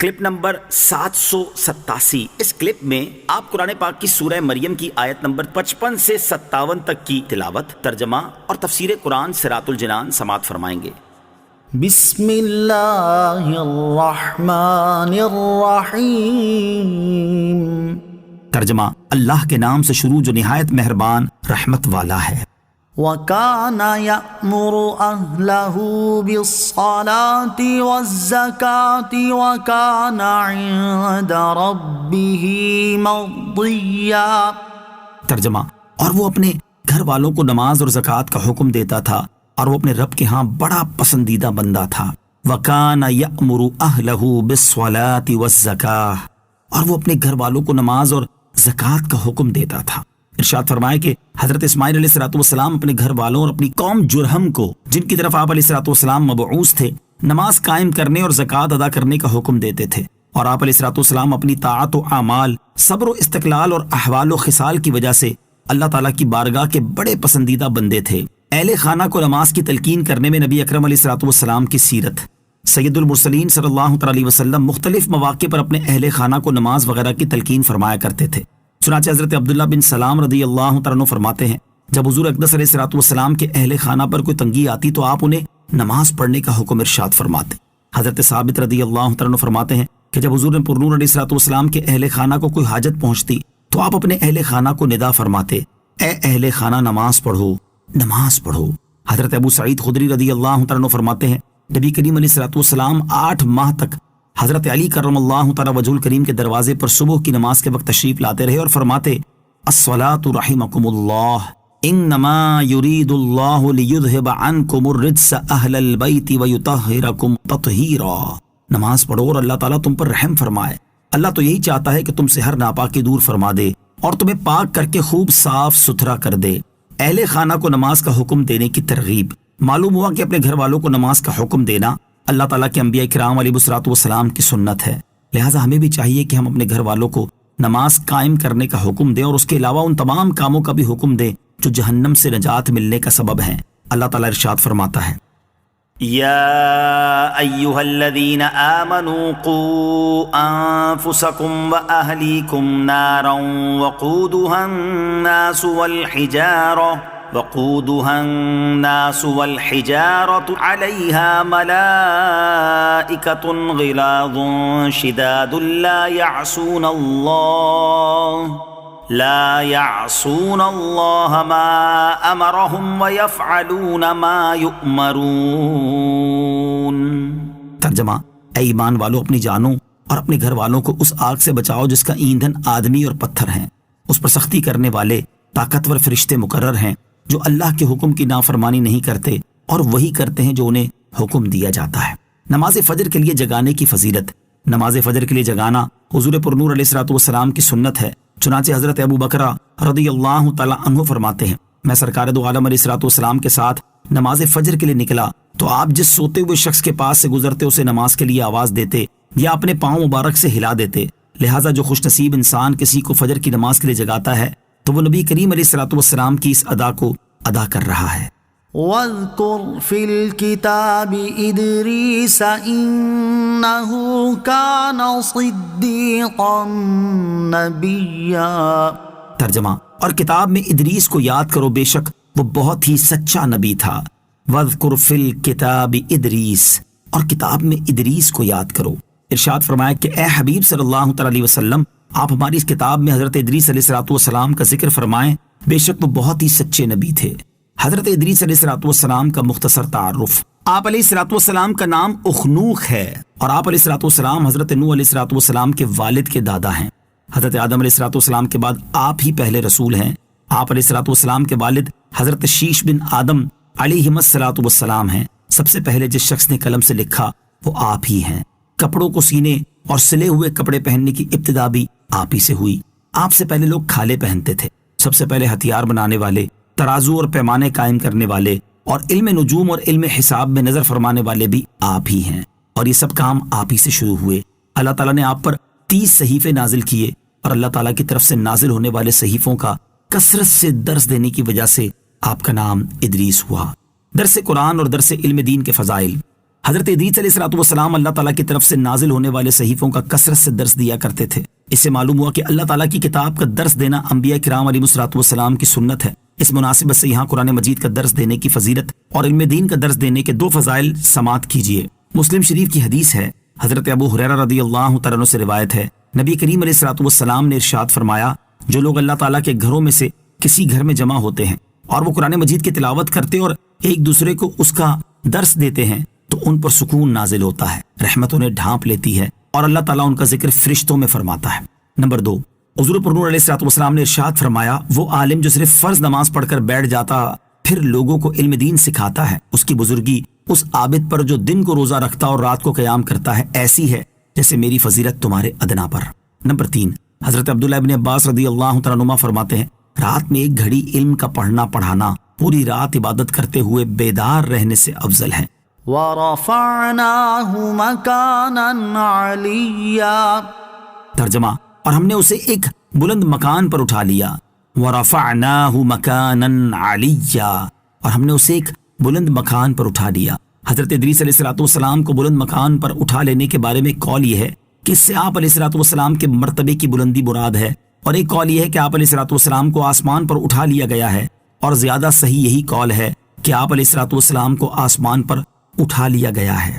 Clip number 787۔ اس clip میں آپ قرآن پاک کی سورہ مریم کی آیت نمبر 55 سے 57 تک کی تلاوت، ترجمہ اور تفسیر قرآن صراط الجنان سماعت فرمائیں گے۔ بسم اللہ الرحمن الرحیم۔ ترجمہ، اللہ کے نام سے شروع جو نہایت مہربان رحمت والا ہے۔ وَكَانَ يَأْمُرُ أَهْلَهُ بِالصَّلَاةِ وَالزَّكَاةِ وَكَانَ عِندَ رَبِّهِ مَرْضِيًّا۔ ترجمہ، اور وہ اپنے گھر والوں کو نماز اور زکوٰۃ کا حکم دیتا تھا اور وہ اپنے رب کے ہاں بڑا پسندیدہ بندہ تھا۔ وَكَانَ يَأْمُرُ أَهْلَهُ بِالصَّلَاةِ وَالزَّكَاةِ، اور وہ اپنے گھر والوں کو نماز اور زکوٰۃ کا حکم دیتا تھا۔ ارشاد فرمائے کہ حضرت اسماعیل علیہ السلام اپنے گھر والوں اور اپنی قوم جرہم کو، جن کی طرف آپ علیہ السلام مبعوث تھے، نماز قائم کرنے اور زکوٰۃ ادا کرنے کا حکم دیتے تھے، اور آپ علیہ السلام اپنی طاعت و اعمال، صبر و استقلال اور احوال و خصال کی وجہ سے اللہ تعالیٰ کی بارگاہ کے بڑے پسندیدہ بندے تھے۔ اہل خانہ کو نماز کی تلقین کرنے میں نبی اکرم علیہ السلام کی سیرت۔ سید المرسلین صلی اللہ علیہ وسلم مختلف مواقع پر اپنے اہل خانہ کو نماز وغیرہ کی تلقین فرمایا کرتے تھے۔ چنانچہ حضرت عبداللہ بن سلام رضی اللہ تعالیٰ عنہ فرماتے ہیں، جب حضور اقدس علیہ السلام کے اہل خانہ پر کوئی تنگی آتی تو آپ انہیں نماز پڑھنے کا حکم ارشاد فرماتے۔ حضرت ثابت رضی اللہ تعالیٰ عنہ فرماتے ہیں کہ جب حضور پرنور علیہ السلام کے اہل خانہ کو کوئی حاجت پہنچتی تو آپ اپنے اہل خانہ کو ندا فرماتے، اے اہل خانہ نماز پڑھو، نماز پڑھو۔ حضرت ابو سعید خدری رضی اللہ تعالیٰ عنہ فرماتے ہیں، نبی کریم علیہ السلام 8 ماہ تک حضرت علی کرم اللہ تعالی وجہ الکریم کے دروازے پر صبح کی نماز کے وقت تشریف لاتے رہے اور فرماتے، الصلاۃ رحمکم اللہ، انما یرید اللہ لیذھب عنکم الرجس اہل البیت ویطہرکم تطہیرا۔ نماز پڑھو اور اللہ تعالیٰ تم پر رحم فرمائے۔ اللہ تو یہی چاہتا ہے کہ تم سے ہر ناپاکی دور فرما دے اور تمہیں پاک کر کے خوب صاف ستھرا کر دے۔ اہل خانہ کو نماز کا حکم دینے کی ترغیب۔ معلوم ہوا کہ اپنے گھر والوں کو نماز کا حکم دینا اللہ تعالیٰ کے انبیاء کرام علیہ السلام کی سنت ہے، لہٰذا ہمیں بھی چاہیے کہ ہم اپنے گھر والوں کو نماز قائم کرنے کا حکم دیں اور اس کے علاوہ ان تمام کاموں کا بھی حکم دیں جو جہنم سے نجات ملنے کا سبب ہیں۔ اللہ تعالیٰ ارشاد فرماتا ہے، یا ایھا الذین آمنوا قوا انفسکم واہلیکم نارا وقودها الناس والحجارة عليها ملائكة غلاظ شداد لا يعصون الله ما أمرهم ويفعلون ما يؤمرون۔ ترجمہ، اے ایمان والو، اپنی جانوں اور اپنے گھر والوں کو اس آگ سے بچاؤ جس کا ایندھن آدمی اور پتھر ہیں۔ اس پر سختی کرنے والے طاقتور فرشتے مقرر ہیں جو اللہ کے حکم کی نافرمانی نہیں کرتے اور وہی کرتے ہیں جو انہیں حکم دیا جاتا ہے۔ نماز فجر کے لیے جگانے کی فضیلت۔ نماز فجر کے لیے جگانا حضور پرنور علیہ السلام کی سنت ہے۔ چنانچہ حضرت ابو بکر رضی اللہ تعالیٰ عنہ فرماتے ہیں، میں سرکار دو عالم علیہ السلام کے ساتھ نماز فجر کے لیے نکلا تو آپ جس سوتے ہوئے شخص کے پاس سے گزرتے اسے نماز کے لیے آواز دیتے یا اپنے پاؤں مبارک سے ہلا دیتے۔ لہٰذا جو خوش نصیب انسان کسی کو فجر کی نماز کے لیے جگاتا ہے تو وہ نبی کریم علیہ السلام کی اس ادا کو ادا کر رہا ہے۔ وَاذْكُرْ فِي الْكِتَابِ إِدْرِيسَ إِنَّهُ كَانَ صِدِّيقًا نَبِيًّا۔ ترجمہ، اور کتاب میں ادریس کو یاد کرو، بے شک وہ بہت ہی سچا نبی تھا۔ وَاذْكُرْ فِي الْكِتَابِ إِدْرِيسَ، اور کتاب میں ادریس کو یاد کرو۔ ارشاد فرمایا کہ اے حبیب صلی اللہ علیہ وسلم، آپ ہماری اس کتاب میں حضرت ادریس علیہ السلام کا ذکر فرمائیں، بے شک وہ بہت ہی سچے نبی تھے۔ حضرت ادریس علیہ السلام کا مختصر تعارف۔ آپ علیہ السلام کا نام اخنوخ ہے اور آپ علیہ السلام حضرت نوح علیہ السلام کے والد کے دادا ہیں۔ حضرت آدم علیہ السلام کے بعد آپ ہی پہلے رسول ہیں۔ آپ علیہ السلام کے والد حضرت شیش بن آدم علیہ السلام ہیں۔ سب سے پہلے جس شخص نے قلم سے لکھا وہ آپ ہی ہیں۔ کپڑوں کو سینے اور سلے ہوئے کپڑے پہننے کی ابتدا بھی آپ ہی سے ہوئی۔ آپ سے پہلے لوگ کھالے پہنتے تھے۔ سب سے پہلے ہتھیار بنانے والے، ترازو اور پیمانے قائم کرنے والے اور علم نجوم اور علم حساب میں نظر فرمانے والے بھی آپ ہی ہیں، اور یہ سب کام آپ ہی سے شروع ہوئے۔ اللہ تعالیٰ نے آپ پر 30 صحیفے نازل کیے اور اللہ تعالیٰ کی طرف سے نازل ہونے والے صحیفوں کا کثرت سے درس دینے کی وجہ سے آپ کا نام ادریس ہوا۔ درس قرآن اور درس علم دین کے فضائل۔ حضرت ادریس علیہ الصلوۃ والسلام اللہ تعالیٰ کی طرف سے نازل ہونے والے صحیفوں کا کثرت سے درس دیا کرتے تھے۔ اس سے معلوم ہوا کہ اللہ تعالیٰ کی کتاب کا درس دینا انبیاء کرام علیہ الصلوۃ والسلام کی سنت ہے۔ اس مناسبت سے یہاں قرآن مجید کا درس دینے کی فضیلت اور علم دین کا درس دینے کے 2 فضائل سماعت کیجیے۔ مسلم شریف کی حدیث ہے، حضرت ابو ہریرہ رضی اللہ تعالیٰ عنہ سے روایت ہے، نبی کریم علیہ الصلوۃ والسلام نے ارشاد فرمایا، جو لوگ اللہ تعالیٰ کے گھروں میں سے کسی گھر میں جمع ہوتے ہیں اور وہ قرآن مجید کی تلاوت کرتے اور ایک دوسرے کو اس کا درس دیتے ہیں تو ان پر سکون نازل ہوتا ہے، رحمت انہیں ڈھانپ لیتی ہے اور اللہ تعالیٰ ان کا ذکر فرشتوں میں فرماتا ہے۔ نمبر 2، حضور پر نور علیہ الصلوۃ والسلام نے ارشاد فرمایا، وہ عالم جو صرف فرض نماز پڑھ کر بیٹھ جاتا پھر لوگوں کو علم دین سکھاتا ہے، اس کی بزرگی اس عابد پر جو دن کو روزہ رکھتا اور رات کو قیام کرتا ہے ایسی ہے جیسے میری فضیلت تمہارے ادنا پر۔ نمبر 3، حضرت عبداللہ ابن عباس رضی اللہ تعالیٰ عنہما فرماتے ہیں، رات میں ایک گھڑی علم کا پڑھنا پڑھانا پوری رات عبادت کرتے ہوئے بیدار رہنے سے افضل ہے۔ وَرَفَعْنَاهُ مَكَانًا عَلِيًّا، ترجمہ، اور ہم نے اسے ایک بلند مکان پر اٹھا لیا۔ وَرَفَعْنَاهُ مَكَانًا عَلِيًّا، اور ہم نے اسے ایک بلند مکان پر اٹھا لیا۔ حضرت ادریس علیہ الصلوۃ والسلام کو بلند مکان پر اٹھا لینے کے بارے میں قول یہ ہے کہ اس سے آپ علیہ الصلوۃ والسلام کے مرتبے کی بلندی مراد ہے، اور ایک قول یہ ہے کہ آپ علیہ الصلوۃ والسلام کو آسمان پر اٹھا لیا گیا ہے، اور زیادہ صحیح یہی قول ہے کہ آپ علیہ الصلوۃ والسلام کو آسمان پر اٹھا لیا گیا ہے۔